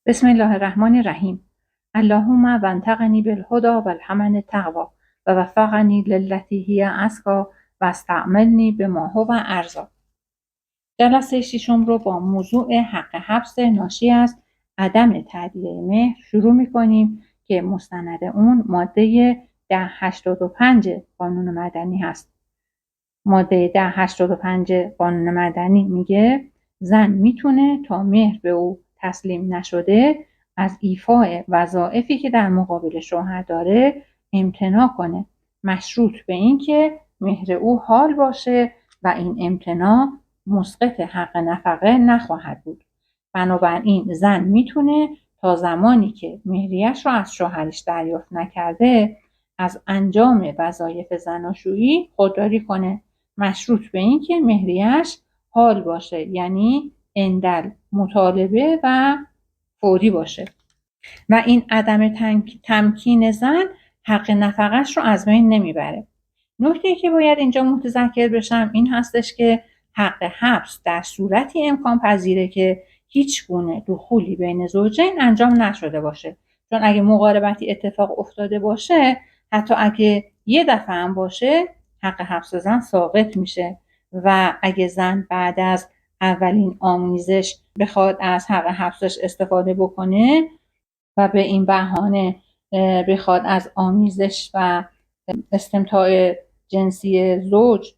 بسم الله الرحمن الرحیم. اللهم وانتقنی بالهدى والحمن التقوى و وفقنی للتی هی ازکی و استعملنی بما هو ارضی. جلسه ششم رو با موضوع حق حبس ناشی از عدم تأدیه مهر شروع می‌کنیم که مستند اون ماده 1085 قانون مدنی هست. ماده 1085 قانون مدنی میگه زن میتونه تا مهر به او تسلیم نشده از ایفاء وظایفی که در مقابل شوهر داره امتناع کنه، مشروط به این که مهر او حال باشه و این امتناع مسقط حق نفقه نخواهد بود. بنابراین زن میتونه تا زمانی که مهریش رو از شوهرش دریافت نکرده از انجام وظایف زناشویی خودداری کنه، مشروط به این که مهریش حال باشه، یعنی عند مطالبه و فوری باشه و این عدم تمکین زن حق نفقش رو از بین نمیبره. نکته‌ای که باید اینجا متذکر بشم این هستش که حق حبس در صورتی امکان پذیره که هیچ گونه دخولی بین زوجین انجام نشده باشه، چون اگه مقاربتی اتفاق افتاده باشه، حتی اگه یه دفعه هم باشه، حق حبس زن ساقط میشه و اگه زن بعد از اولین آمیزش بخواد از حق حبسش استفاده بکنه و به این بهانه بخواد از آمیزش و استمتاع جنسی زوج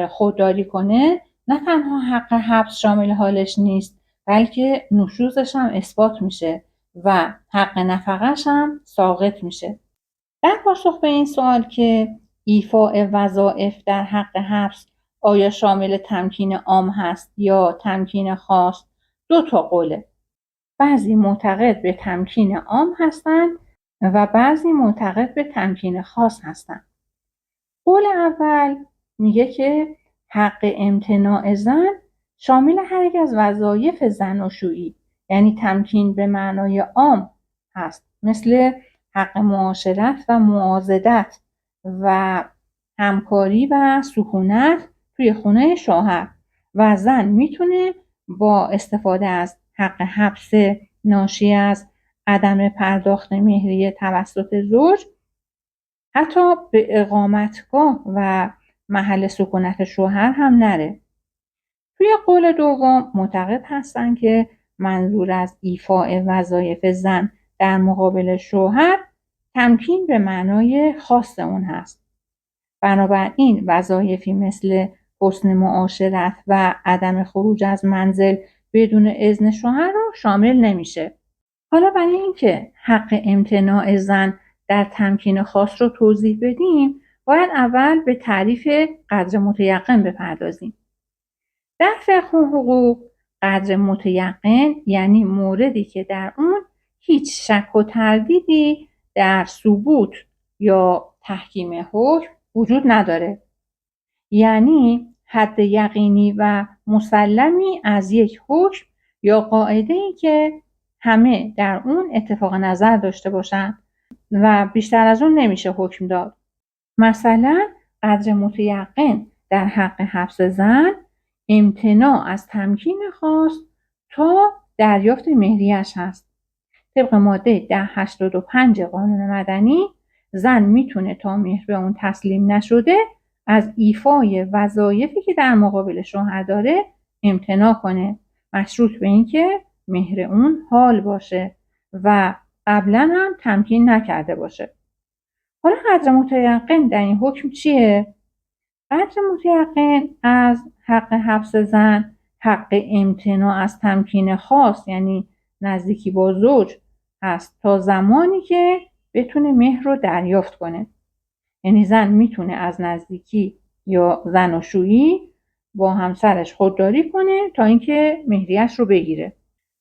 خودداری کنه، نه تنها حق حبس شامل حالش نیست، بلکه نشوزش هم اثبات میشه و حق نفقش هم ساقط میشه. در پاسخ به این سوال که ایفاء وظایف در حق حبس آیا شامل تمکین عام هست یا تمکین خاص، دو تا قوله. بعضی معتقد به تمکین عام هستند و بعضی معتقد به تمکین خاص هستند. قول اول میگه که حق امتناع زن شامل هر یک از وظایف زناشویی، یعنی تمکین به معنای عام هست، مثل حق معاشرت و معاضدت و همکاری و سکونت توی خونه شوهر، و زن میتونه با استفاده از حق حبس ناشی از عدم پرداخت مهریه توسط زوج حتی به اقامتگاه و محل سکونت شوهر هم نره. توی قول دوم معتقد هستن که منظور از ایفاء وظایف زن در مقابل شوهر تمکین به معنای خاص اون هست. بنابراین وظایفی مثل حسن معاشرت و عدم خروج از منزل بدون اذن شوهر رو شامل نمیشه. حالا برای اینکه حق امتناع زن در تمکین خاص رو توضیح بدیم، باید اول به تعریف قدر متیقن بپردازیم. در فقه و حقوق قدر متیقن یعنی موردی که در اون هیچ شک و تردیدی در ثبوت یا تحکیم حکم وجود نداره، یعنی حد یقینی و مسلمی از یک حکم یا قاعده‌ای که همه در اون اتفاق نظر داشته باشن و بیشتر از اون نمیشه حکم داد. مثلا قدر متیقن در حق حبس زن امتناع از تمکین خاص تا دریافت مهریش هست. طبق ماده 1085 قانون مدنی زن میتونه تا مهر به اون تسلیم نشده از ایفای وظایفی که در مقابل شوهر داره امتناع کنه، مشروط به این که مهر اون حال باشه و قبلا هم تمکین نکرده باشه. حالا قدر متیقن در این حکم چیه؟ قدر متیقن از حق حبس زن حق امتناع از تمکین خاص، یعنی نزدیکی با زوج هست تا زمانی که بتونه مهر رو دریافت کنه. یعنی زن میتونه از نزدیکی یا زناشویی با همسرش خودداری کنه تا اینکه مهریش رو بگیره.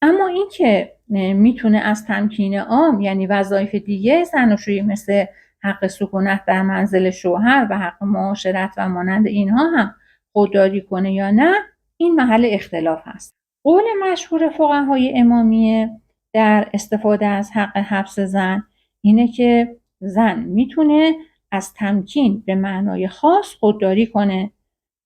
اما اینکه میتونه از تمکین عام، یعنی وظایف دیگه زناشویی مثل حق سکونت در منزل شوهر و حق معاشرت و مانند اینها هم خودداری کنه یا نه، این محل اختلاف هست. قول مشهور فقهای امامیه در استفاده از حق حبس زن اینه که زن میتونه از تمکین به معنای خاص خودداری کنه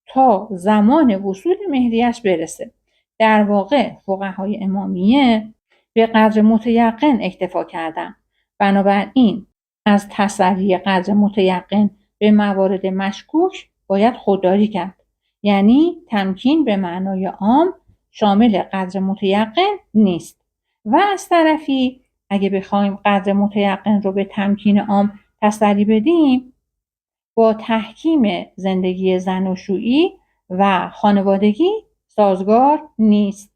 تا زمان وصول مهریش برسه. در واقع فقهای امامیه به قدر متیقن اکتفا کردم. بنابراین از تسری قدر متیقن به موارد مشکوک باید خودداری کرد. یعنی تمکین به معنای عام شامل قدر متیقن نیست. و از طرفی اگه بخوایم قدر متیقن رو به تمکین عام تسری بدیم، با تحکیم زندگی زناشویی و خانوادگی سازگار نیست.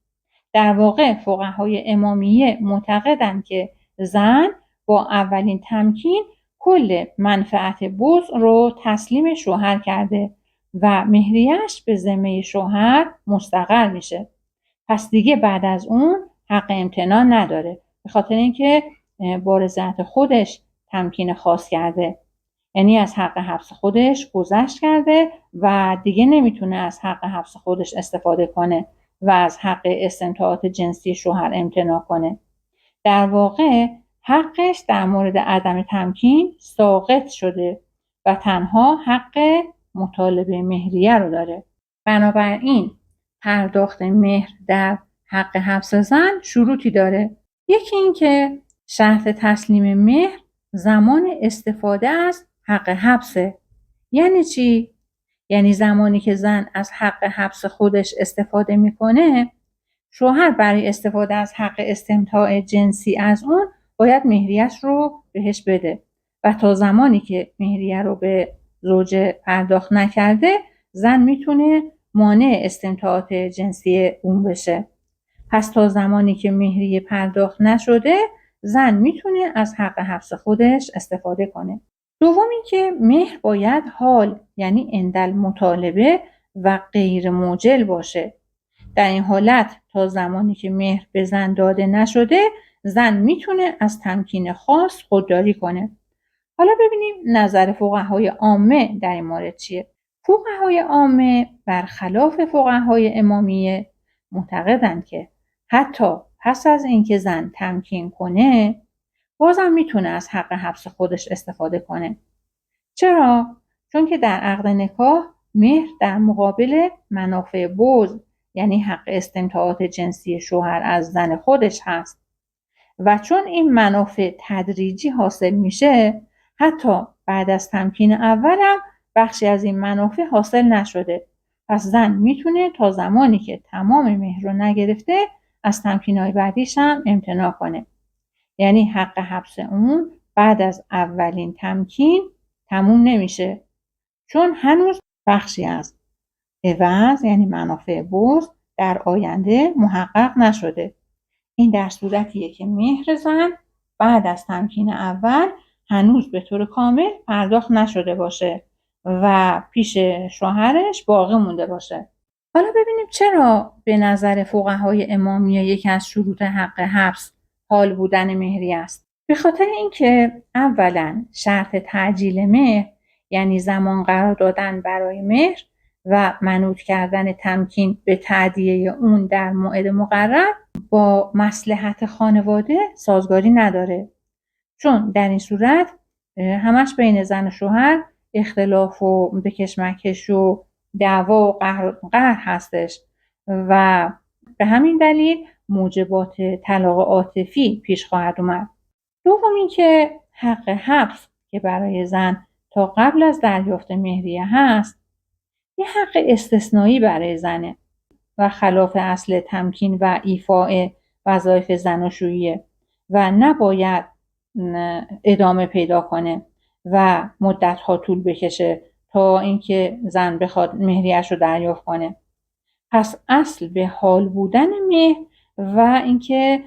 در واقع فقهای امامیه معتقدند که زن با اولین تمکین کل منفعت بضع رو تسلیم شوهر کرده و مهریه‌اش به ذمه شوهر مستقر میشه. پس دیگه بعد از اون حق امتناع نداره، به خاطر اینکه با رضایت خودش تمکین خاص کرده. یعنی از حق حبس خودش گذشت کرده و دیگه نمیتونه از حق حبس خودش استفاده کنه و از حق استمتاعات جنسی شوهر امتناع کنه. در واقع حقش در مورد عدم تمکین ساقط شده و تنها حق مطالبه مهریه رو داره. بنابراین پرداخت مهر در حق حبس زن شروطی داره. یکی این که شرط تسلیم مهر زمان استفاده از حق حبسه. یعنی چی؟ یعنی زمانی که زن از حق حبس خودش استفاده میکنه، شوهر برای استفاده از حق استمتاع جنسی از اون باید مهریه‌اش رو بهش بده و تا زمانی که مهریه رو به زوج پرداخت نکرده، زن میتونه مانع استمتاعات جنسی اون بشه. پس تا زمانی که مهریه پرداخت نشده، زن میتونه از حق حبس خودش استفاده کنه. دوم اینکه مهر باید حال، یعنی عند مطالبه و غیر موجل باشه. در این حالت تا زمانی که مهر به زن داده نشده، زن میتونه از تمکین خاص خودداری کنه. حالا ببینیم نظر فقهای عامه در این مورد چیه. فقهای عامه برخلاف فقهای امامیه معتقدند که حتی پس از اینکه زن تمکین کنه، بازم میتونه از حق حبس خودش استفاده کنه. چرا؟ چون که در عقد نکاح مهر در مقابل منافع بضع، یعنی حق استمتاعات جنسی شوهر از زن خودش هست و چون این منافع تدریجی حاصل میشه، حتی بعد از تمکین اولم بخشی از این منافع حاصل نشده. پس زن میتونه تا زمانی که تمام مهر رو نگرفته از تمکین‌های بعدیش هم امتناع کنه. یعنی حق حبس اون بعد از اولین تمکین تموم نمیشه، چون هنوز بخشی از عوض، یعنی منافع بضع، در آینده محقق نشده. این در صورتیه که مهر زن بعد از تمکین اول هنوز به طور کامل پرداخت نشده باشه و پیش شوهرش باقی مونده باشه. حالا ببینیم چرا به نظر فقهای امامیه یکی از شروط حق حبس حال بودن مهریه است. به خاطر اینکه اولا شرط تعجیل مهر، یعنی زمان قرار دادن برای مهر و منوط کردن تمکین به تأدیه اون در موعد مقرر، با مصلحت خانواده سازگاری نداره. چون در این صورت همش بین زن و شوهر اختلاف و بکشمکش و دعوا و قهر هستش و به همین دلیل موجبات طلاق عاطفی پیش خواهد اومد. دوم اینکه حق حبس که برای زن تا قبل از دریافت مهریه هست، یه حق استثنایی برای زنه و خلاف اصل تمکین و ایفاء وظایف زناشوییه و نباید ادامه پیدا کنه و مدت‌ها طول بکشه تا اینکه زن بخواد مهریه‌اش رو دریافت کنه. پس اصل به حال بودن مهر و اینکه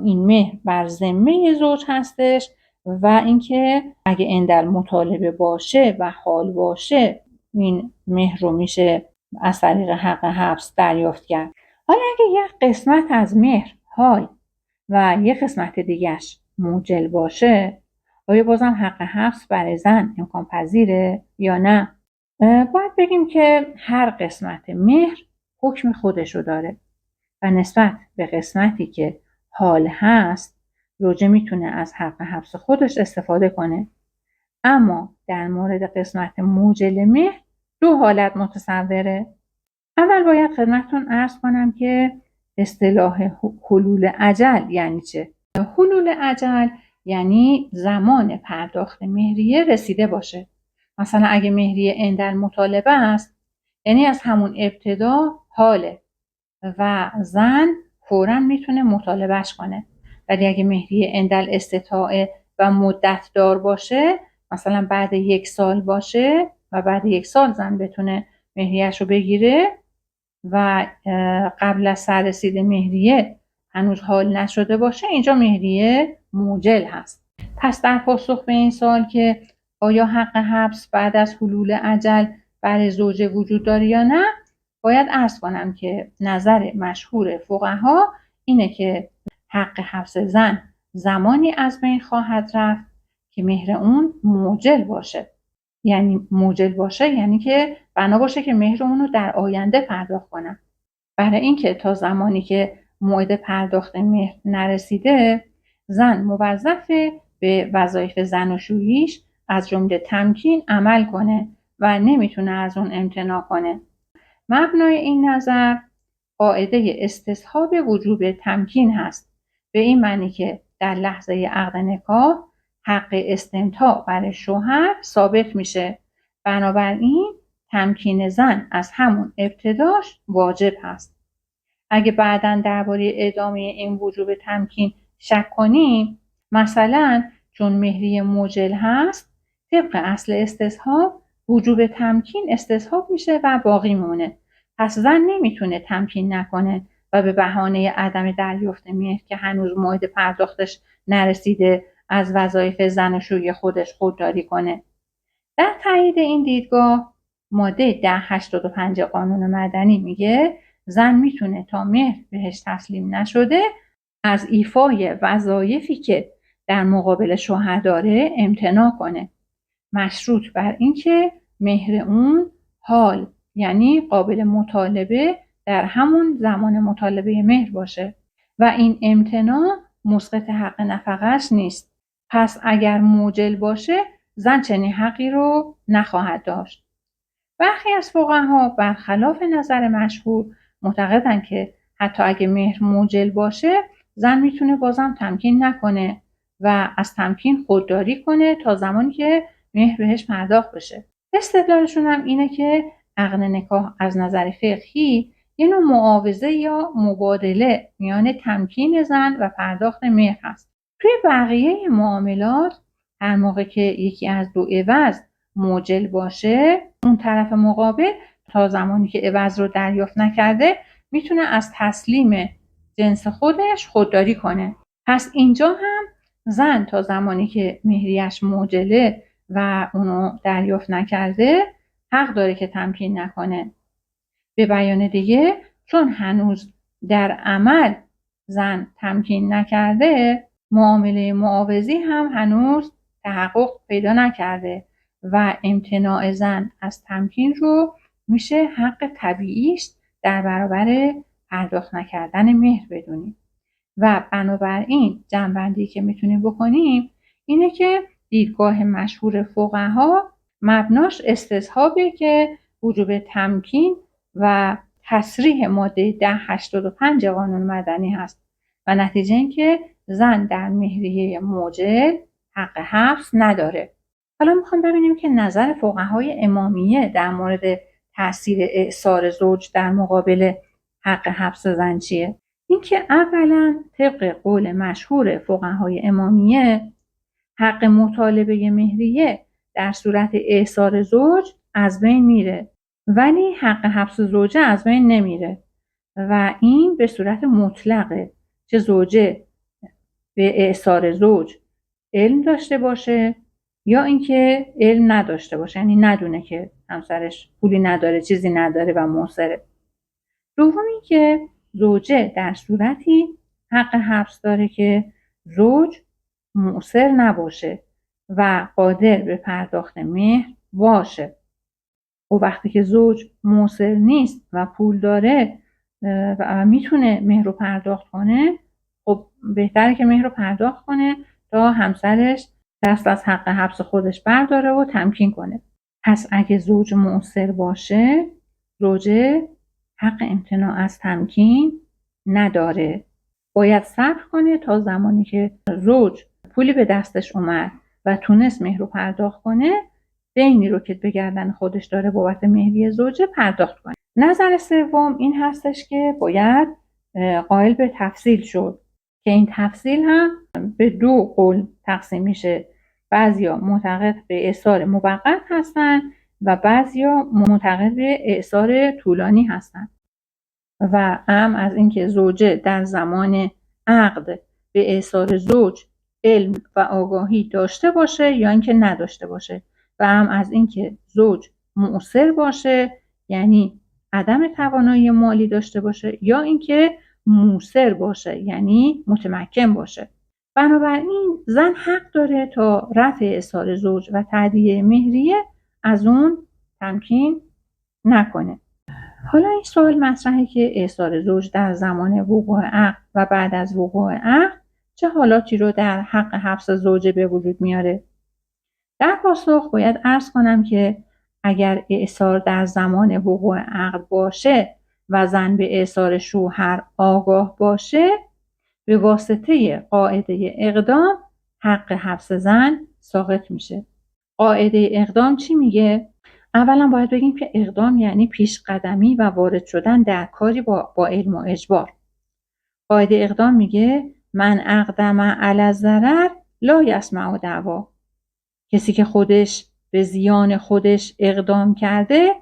این مهر بر ذمه زوج هستش و اینکه اگه عند مطالبه باشه و حال باشه، این مهر رو میشه از طریق حق حبس دریافت کرد. حالا اگه یک قسمت از مهر حال و یک قسمت دیگهش موجل باشه، آیا بازم حق حبس برای زن امکان پذیره یا نه؟ باید بگیم که هر قسمت مهر حکم خودشو داره و نسبت به قسمتی که حال هست، زوجه میتونه از حق حبس خودش استفاده کنه. اما در مورد قسمت موجل مهر دو حالت متصوره. اول باید خدمتتون عرض کنم که اصطلاح حلول اجل یعنی چه؟ حلول اجل یعنی زمان پرداخت مهریه رسیده باشه. مثلا اگه مهریه عند مطالبه است یعنی از همون ابتدا حاله و زن فوراً میتونه مطالبهش کنه. ولی اگه مهریه عند الاستطاعه و مدت دار باشه، مثلا بعد 1 سال باشه و بعد 1 سال زن بتونه مهریه‌اش رو بگیره و قبل از سررسید مهریه هنوز حال نشده باشه، اینجا مهریه موجل هست. پس در پاسخ به این سوال که آیا حق حبس بعد از حلول اجل برای زوجه وجود داره یا نه، باید عرض کنم که نظر مشهور فقها اینه که حق حبس زن زمانی از بین خواهد رفت که مهر اون موجل باشه. یعنی موجل باشه یعنی که بنا باشه که مهر اون رو در آینده پرداخت کنم. برای اینکه تا زمانی که موعد پرداخت مهر نرسیده، زن موظفه به وظایف زناشوییش از جمله تمکین عمل کنه و نمیتونه از اون امتناع کنه. مبنای این نظر قاعده استصحاب وجوب تمکین هست، به این معنی که در لحظه عقد نکاح حق استمتاع برای شوهر ثابت میشه. بنابراین تمکین زن از همون ابتداش واجب هست. اگه بعداً درباره ادامه این وجوب تمکین شک کنیم، مثلا چون مهریه موجل هست، طبق اصل استصحاب وجوب تمکین استصحاب میشه و باقی مونه. پس زن نمیتونه تمکین نکنه و به بهانه عدم دریافت مهر که هنوز موعد پرداختش نرسیده از وظایف زناشویی خودش خودداری کنه. در تایید این دیدگاه ماده 1085 قانون مدنی میگه زن میتونه تا مهر بهش تسلیم نشده از ایفای وظایفی که در مقابل شوهر داره امتناع کنه، مشروط بر اینکه مهر اون حال یعنی قابل مطالبه در همون زمان مطالبه مهر باشه و این امتناع مسقط حق نفقه‌اش نیست. پس اگر موجل باشه زن چنین حقی رو نخواهد داشت. برخی از فقها برخلاف نظر مشهور معتقدند که حتی اگه مهر موجل باشه زن میتونه بازم تمکین نکنه و از تمکین خودداری کنه تا زمانی که مهر بهش پرداخت بشه. استدلالشون هم اینه که عقد نکاح از نظر فقهی یه نوع معاوضه یا مبادله میان تمکین زن و پرداخت مهر هست. توی بقیه معاملات هر موقع که یکی از دو عوض موجل باشه، اون طرف مقابل تا زمانی که عوض رو دریافت نکرده میتونه از تسلیم جنس خودش خودداری کنه. پس اینجا هم زن تا زمانی که مهریش موجله و اونو دریافت نکرده حق داره که تمکین نکنه. به بیان دیگه چون هنوز در عمل زن تمکین نکرده، معامله معاوضی هم هنوز تحقق پیدا نکرده و امتناع زن از تمکین رو میشه حق طبیعیش در برابر پرداخت نکردن مهر بدونیم. و بنابراین جمع‌بندی که میتونیم بکنیم اینه که دیدگاه مشهور فقها مبناش استصحابه که وجوب تمکین و تصریح ماده 1085 قانون مدنی هست و نتیجه این که زن در مهریه موجل حق حبس نداره. حالا میخوام ببینیم که نظر فقهای امامیه در مورد تأثیر اعصار زوج در مقابل حق حبس زن چیه؟ اینکه اولا طبق قول مشهور فقهای امامیه حق مطالبه مهریه در صورت اعصار زوج از بین میره ولی حق حبس زوجه از بین نمیره و این به صورت مطلقه، چه زوجه به اعصار زوج علم داشته باشه یا اینکه علم نداشته باشه، یعنی ندونه که همسرش پولی نداره، چیزی نداره و معسره. دومی که زوجه در صورتی حق حبس داره که زوج معسر نباشه و قادر به پرداخت مهر باشه. و وقتی که زوج معسر نیست و پول داره و میتونه مهر رو پرداخت کنه، خب بهتره که مهر رو پرداخت کنه تا همسرش دست از حق حبس خودش برداره و تمکین کنه. پس اگه زوج معسر باشه، زوجه حق امتناع از تمکین نداره. باید صبر کنه تا زمانی که زوج پولی به دستش اومد و تونست مهر رو پرداخت کنه، دینی رو که به گردن خودش داره بابت مهریه زوجه پرداخت کنه. نظر سوم این هستش که باید قائل به تفصیل شد که این تفصیل هم به 2 قول تقسیم میشه. بعضیا معتقد به اعصار موقت هستن و بعضیا معتقد به اعصار طولانی هستن و هم از اینکه زوجه در زمان عقد به اعصار زوج علم و آگاهی داشته باشه یا اینکه نداشته باشه و هم از اینکه زوج مؤثر باشه، یعنی عدم توانایی مالی داشته باشه، یا اینکه موثر باشه، یعنی متمکن باشه. بنابراین زن حق داره تا رفع اعصار زوج و تادیه مهریه از اون تمکین نکنه. حالا این سوال مطرحه که اعصار زوج در زمان وقوع عقد و بعد از وقوع عقد چه حالاتی رو در حق حبس زوجه به وجود میاره؟ در پاسخ باید عرض کنم که اگر اعصار در زمان وقوع عقد باشه و زن به اعصار شوهر آگاه باشه، به واسطه قاعده اقدام حق حبس زن ساقط میشه. قاعده اقدام چی میگه؟ اولا باید بگیم که اقدام یعنی پیش قدمی و وارد شدن در کاری با علم و اجبار. قاعده اقدام میگه من اقدم علی الضرر لا یسمع دعوا. کسی که خودش به زیان خودش اقدام کرده،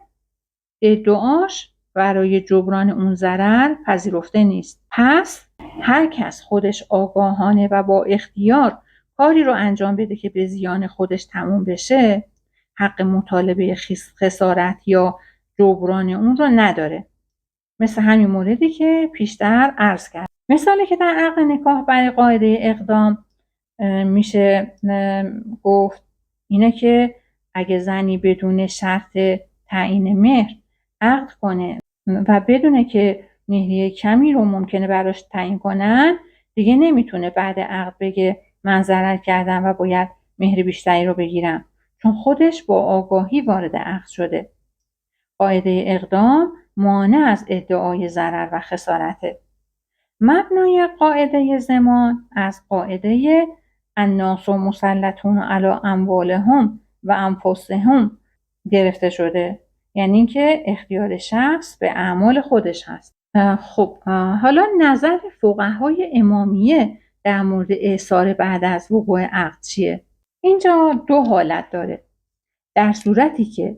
ادعاش برای جبران اون ضرر پذیرفته نیست. پس هر کس خودش آگاهانه و با اختیار کاری رو انجام بده که به زیان خودش تموم بشه، حق مطالبه خسارت یا جبران اون رو نداره. مثل همین موردی که پیشتر عرض کرد. مثالی که در عقد نکاح برای قاعده اقدام میشه گفت اینه که اگه زنی بدون شرط تعیین مهر عقد کنه و بدونه که مهریه کمی رو ممکنه براش تعیین کنن، دیگه نمیتونه بعد عقد بگه من ضرر کردم و باید مهر بیشتری رو بگیرم، چون خودش با آگاهی وارد عقد شده. قاعده اقدام مانع از ادعای ضرر و خسارته. مبنای قاعده ضمان از قاعده الناس مسلطون علی اموالهم و انفسهم گرفته شده، یعنی اینکه اختیار شخص به اعمال خودش هست. خب حالا نظر فقهای امامیه در مورد اعصار بعد از وقوع عقد چیه؟ اینجا 2 حالت داره. در صورتی که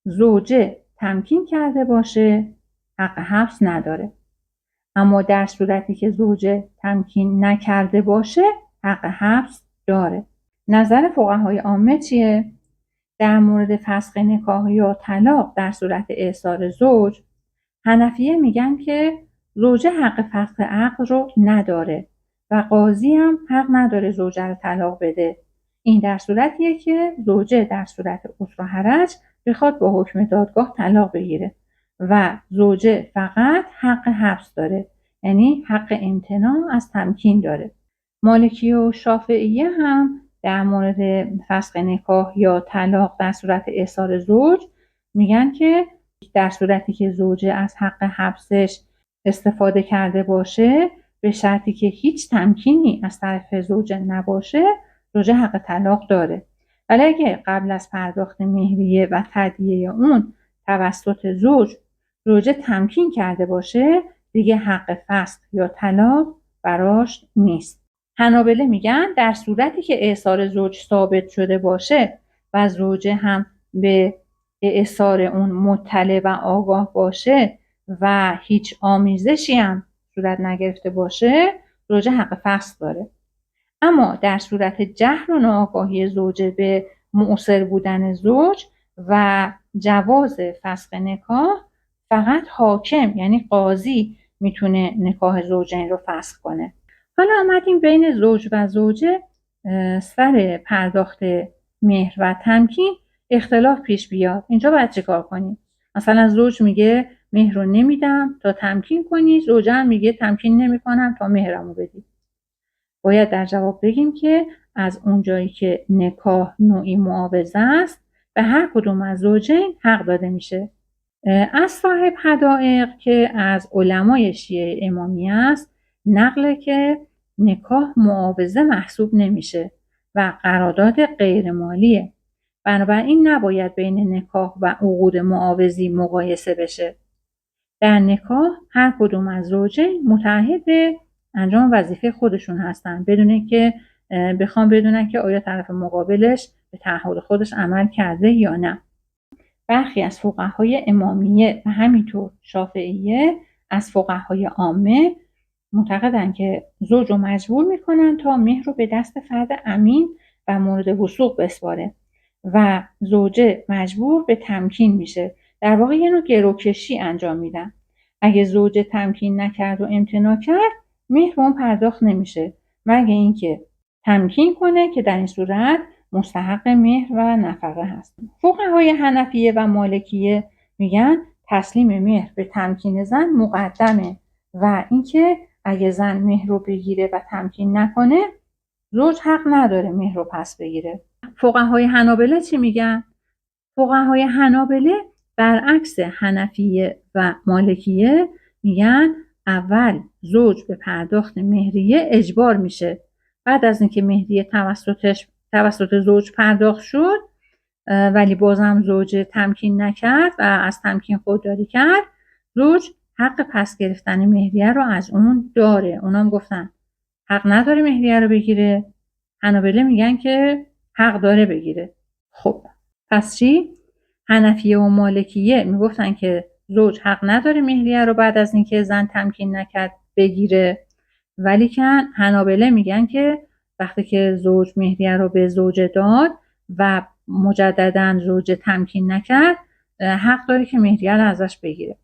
زوجه تمکین کرده باشه حق حبس نداره، اما در صورتی که زوجه تمکین نکرده باشه حق حبس داره. نظر فقهای عامه چیه؟ در مورد فسخ نکاح یا طلاق در صورت اعصار زوج، حنفیه میگن که زوجه حق فسخ عقد رو نداره و قاضی هم حق نداره زوجه رو طلاق بده. این در صورتیه که زوجه در صورت عسر و حرج بخواد با حکم دادگاه طلاق بگیره و زوجه فقط حق حبس داره، یعنی حق امتناع از تمکین داره. مالکی و شافعیه هم در مورد فسخ نکاح یا طلاق در صورت اعصار زوج میگن که در صورتی که زوجه از حق حبسش استفاده کرده باشه، به شرطی که هیچ تمکینی از طرف زوجه نباشه، زوجه حق طلاق داره. ولی اگه قبل از پرداخت مهریه و تادیه اون توسط زوجه تمکین کرده باشه، دیگه حق فسخ یا طلاق براش نیست. حنابله میگن در صورتی که اعصار زوج ثابت شده باشه و زوجه هم به اعصار اون مطلع و آگاه باشه و هیچ آمیزشی هم صورت نگرفته باشه، زوجه حق فسخ داره. اما در صورت جهل و ناآگاهی زوجه به مؤثر بودن زوج و جواز فسخ نکاح، فقط حاکم یعنی قاضی میتونه نکاح زوجین رو فسخ کنه. حالا آمدیم بین زوج و زوجه سر پرداخت مهر و تمکین اختلاف پیش بیاد. اینجا باید چه کار کنیم؟ مثلا زوج میگه مهر رو نمیدم تا تمکین کنی، زوجه هم میگه تمکین نمیکنم تا مهرمو بدی. باید در جواب بگیم که از اونجایی که نکاح نوعی معاوضه است، به هر کدوم از زوجین حق داده میشه. از صاحب حدائق که از علمای شیعه امامی است نقله که نکاح معاوضه محسوب نمیشه و قرارداد غیر مالیه. بنابراین نباید بین نکاح و عقود معاوضی مقایسه بشه. در نکاح هر کدوم از زوجین متعهد به انجام وظیفه خودشون هستن بدون اینکه بخوام بدونن که آیا طرف مقابلش به تعهد خودش عمل کرده یا نه. برخی از فقهای امامیه و همینطور شافعیه از فقهای عامه معتقدن که زوج رو مجبور میکنن تا مهر رو به دست فرد امین و مورد وثوق بسپاره و زوجه مجبور به تمکین میشه. در واقع یه نوع گروکشی انجام میدن. اگه زوجه تمکین نکرد و امتناع کرد مهر به اون پرداخت نمیشه مگه اینکه تمکین کنه که در این صورت مستحق مهر و نفقه هست. فقهای حنفیه و مالکیه میگن تسلیم مهر به تمکین زن مقدمه و اینکه اگه زن مهر رو بگیره و تمکین نکنه زوج حق نداره مهر رو پس بگیره. فقهای حنابله چی میگن؟ فقهای حنابله برعکس حنفیه و مالکیه میگن اول زوج به پرداخت مهریه اجبار میشه. بعد از اینکه مهریه توسط زوج پرداخت شد ولی بازم زوج تمکین نکرد و از تمکین خودداری کرد زوج حق پس گرفتن مهریه رو از اون داره. اونام گفتن حق نداره مهریه رو بگیره. حنابله میگن که حق داره بگیره. خب پس چی؟ حنفیه و مالکیه میگفتن که زوج حق نداره مهریه رو بعد از اینکه زن تمکین نکرد بگیره ولی که حنابله میگن که وقتی که زوج مهریه رو به زوجه داد و مجددا زوج تمکین نکرد حق داره که مهریه رو ازش بگیره.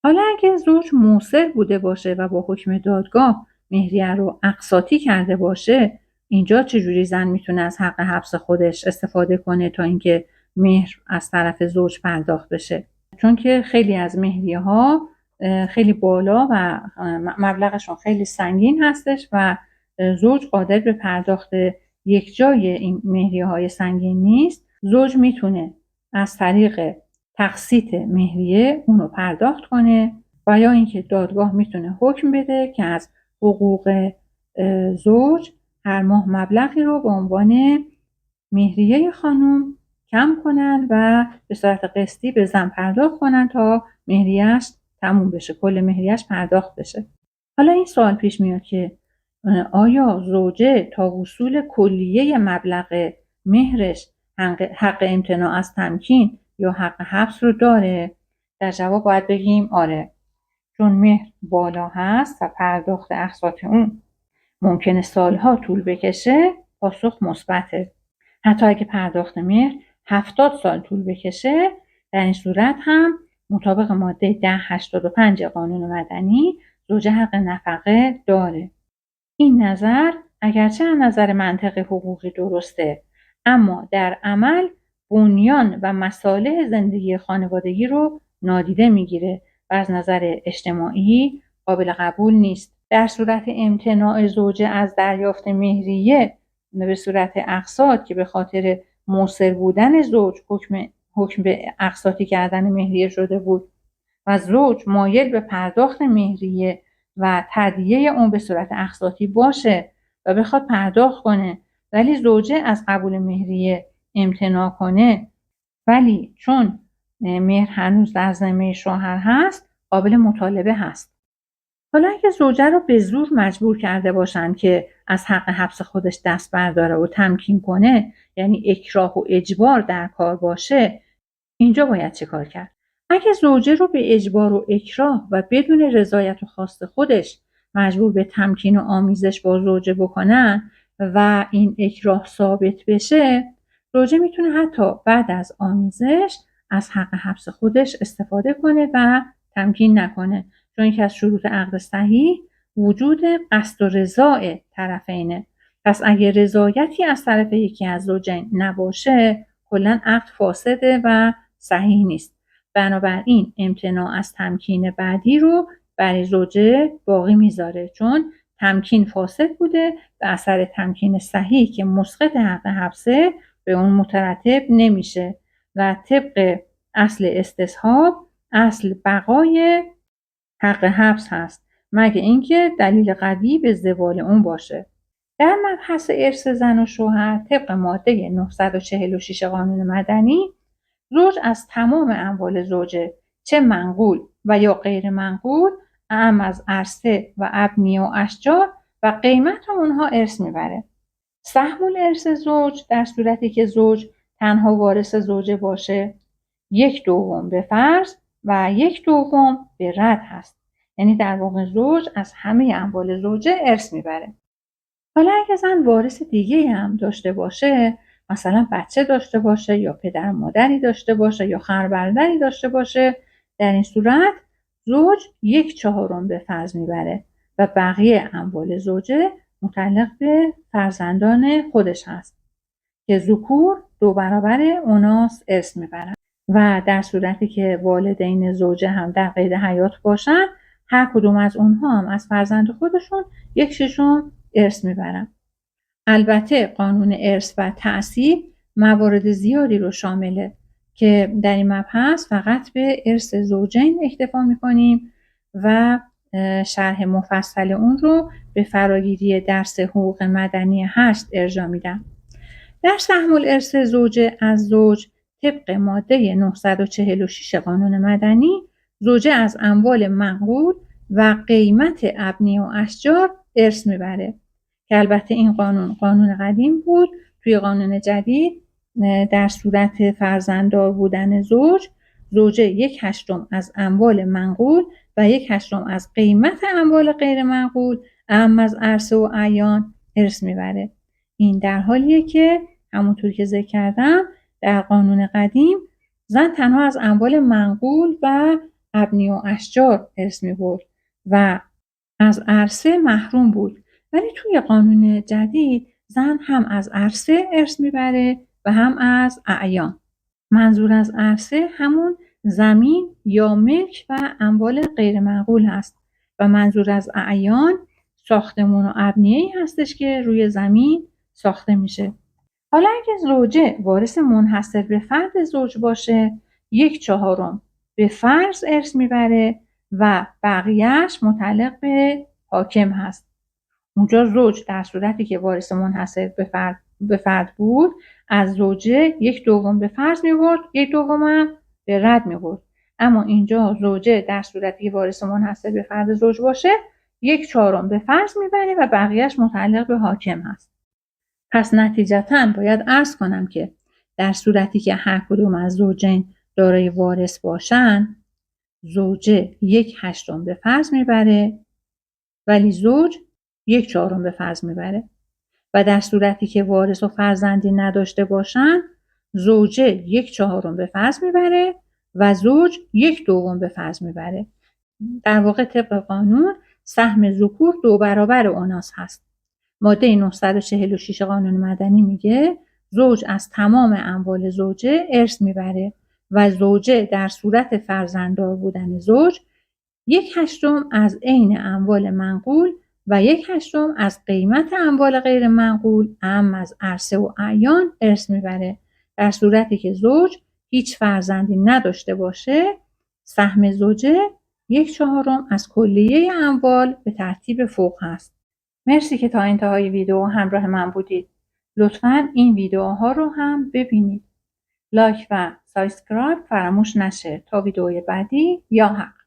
حالا اگه زوج موثر بوده باشه و با حکم دادگاه مهریه رو اقساطی کرده باشه اینجا چجوری زن میتونه از حق حبس خودش استفاده کنه تا اینکه مهر از طرف زوج پرداخت بشه؟ چون که خیلی از مهریه ها خیلی بالا و مبلغشون خیلی سنگین هستش و زوج قادر به پرداخت یک جای این مهریه های سنگین نیست. زوج میتونه از طریق تقسیط مهریه اونو پرداخت کنه و یا اینکه دادگاه میتونه حکم بده که از حقوق زوج هر ماه مبلغی رو به عنوان مهریه خانم کم کنن و به صورت قسطی به زن پرداخت کنن تا مهریه‌اش تموم بشه، کل مهریه‌اش پرداخت بشه. حالا این سوال پیش میاد که آیا زوجه تا وصول کلیه مبلغ مهرش حق امتناع از تمکین یا حق حبس رو داره؟ در جواب باید بگیم آره، چون مهر بالا هست و پرداخت اقساط اون ممکنه سالها طول بکشه. پاسخ مثبته. حتی اگه پرداخت مهر 70 سال طول بکشه در این صورت هم مطابق ماده 1085 قانون مدنی زوجه حق نفقه داره. این نظر اگرچه از نظر منطق حقوقی درسته اما در عمل بنیان و مصالح زندگی خانوادگی رو نادیده میگیره و از نظر اجتماعی قابل قبول نیست. در صورت امتناع زوجه از دریافت مهریه به صورت اقساط که به خاطر موثر بودن زوج حکم به اقساطی کردن مهریه شده بود و زوج مایل به پرداخت مهریه و تادیه اون به صورت اقساطی باشه و بخواد پرداخت کنه ولی زوجه از قبول مهریه امتناع کنه ولی چون مهر هنوز در ذمه شوهر هست قابل مطالبه هست. حالا اگه زوجه رو به زور مجبور کرده باشن که از حق حبس خودش دست برداره و تمکین کنه یعنی اکراه و اجبار در کار باشه اینجا باید چه کار کرد؟ اگه زوجه رو به اجبار و اکراه و بدون رضایت و خواست خودش مجبور به تمکین و آمیزش با زوجه بکنن و این اکراه ثابت بشه زوجه میتونه حتی بعد از آمیزش از حق حبس خودش استفاده کنه و تمکین نکنه چون یکی از شروط عقد صحیح وجود قصد و رضای طرفینه. پس اگه رضایتی از طرف یکی از زوجین نباشه کلاً عقد فاسده و صحیح نیست. بنابراین امتناع از تمکین بعدی رو برای زوجه باقی میذاره چون تمکین فاسد بوده و اثر تمکین صحیح که مسقط حق حبسه به اون مترتب نمیشه و طبق اصل استصحاب اصل بقای حق حبس هست مگه اینکه دلیل قوی به زوال اون باشه. در مبحث ارث زن و شوهر طبق ماده 946 قانون مدنی، زوج از تمام اموال زوجه چه منقول و یا غیر منقول، اعم از عرصه و ابنیه و اشجار و قیمت اونها ارث میبره. سهم الارث زوج در صورتی که زوج تنها وارث زوجه باشه 1/2 به فرض و 1/2 به رد هست. یعنی در واقع زوج از همه اموال زوجه ارث میبره. حالا اگه زن وارث دیگه هم داشته باشه، مثلا بچه داشته باشه یا پدر و مادری داشته باشه یا خواهر برادری داشته باشه، در این صورت زوج 1/4 به فرض میبره و بقیه اموال زوجه متعلق به فرزندان خودش هست که ذکور 2 برابر اوناس ارث میبرن و در صورتی که والدین زوجه هم در قید حیات باشن، هر کدوم از اونها هم از فرزند خودشون 1/6 ارث میبرن. البته قانون ارث و تعصیب موارد زیادی رو شامله که در این مبحث فقط به ارث زوجین اکتفا میکنیم و شرح مفصل اون رو به فراگیری درس حقوق مدنی 8 ارجاع میدم. در سهم الارث زوجه از زوج طبق ماده 946 قانون مدنی، زوجه از اموال منقول و قیمت ابنیه و اشجار ارث میبره که البته این قانون قدیم بود. توی قانون جدید در صورت فرزنددار بودن زوجه 1/8 از اموال منقول و 1/8 از قیمت اموال غیر منقول اعم از عرصه و اعیان ارث میبره. این در حالیه که همونطور که ذکر کردم در قانون قدیم زن تنها از اموال منقول و ابنیه و اشجار ارث میبرد و از عرصه محروم بود، ولی توی قانون جدید زن هم از عرصه ارث میبره و هم از اعیان. منظور از عرصه همون زمین یا ملک و اموال غیر منقول هست و منظور از اعیان ساختمون و ابنیه‌ای هستش که روی زمین ساخته میشه. حالا اگه زوجه وارث منحصر به فرد زوج باشه 1/4 به فرض ارث میبره و بقیهش متعلق به حاکم هست. اونجا زوج در صورتی که وارث منحصر به فرد بود از زوجه 1/2 به فرض میبرد، 1/2 هم به رد میبرد. اما اینجا زوجه در صورتی که وارث منحصر به فرد زوج باشه 1/4 به فرض میبره و بقیهش متعلق به حاکم هست. پس نتیجتاً باید عرض کنم که در صورتی که هر کدوم از زوجین دارای وارث باشن، زوجه 1/8 به فرض میبره ولی زوج 1/4 به فرض میبره و در صورتی که وارث و فرزندی نداشته باشن، زوجه 1/4 به فرض میبره و زوج 1/2 به فرض میبره. در واقع طبق قانون سهم ذکور 2 برابر اوناس هست. ماده 946 قانون مدنی میگه زوج از تمام اموال زوجه ارث میبره و زوجه در صورت فرزنددار بودن زوج 1/8 از عین اموال منقول و 1/8 از قیمت اموال غیر منقول اعم از عرصه و اعیان ارث میبره. در صورتی که زوج هیچ فرزندی نداشته باشه، سهم زوجه 1/4 از کلیه اموال به ترتیب فوق هست. مرسی که تا انتهای ویدیو همراه من بودید. لطفاً این ویدیوها رو هم ببینید. لایک و سابسکرایب فراموش نشه تا ویدیوی بعدی یا حق.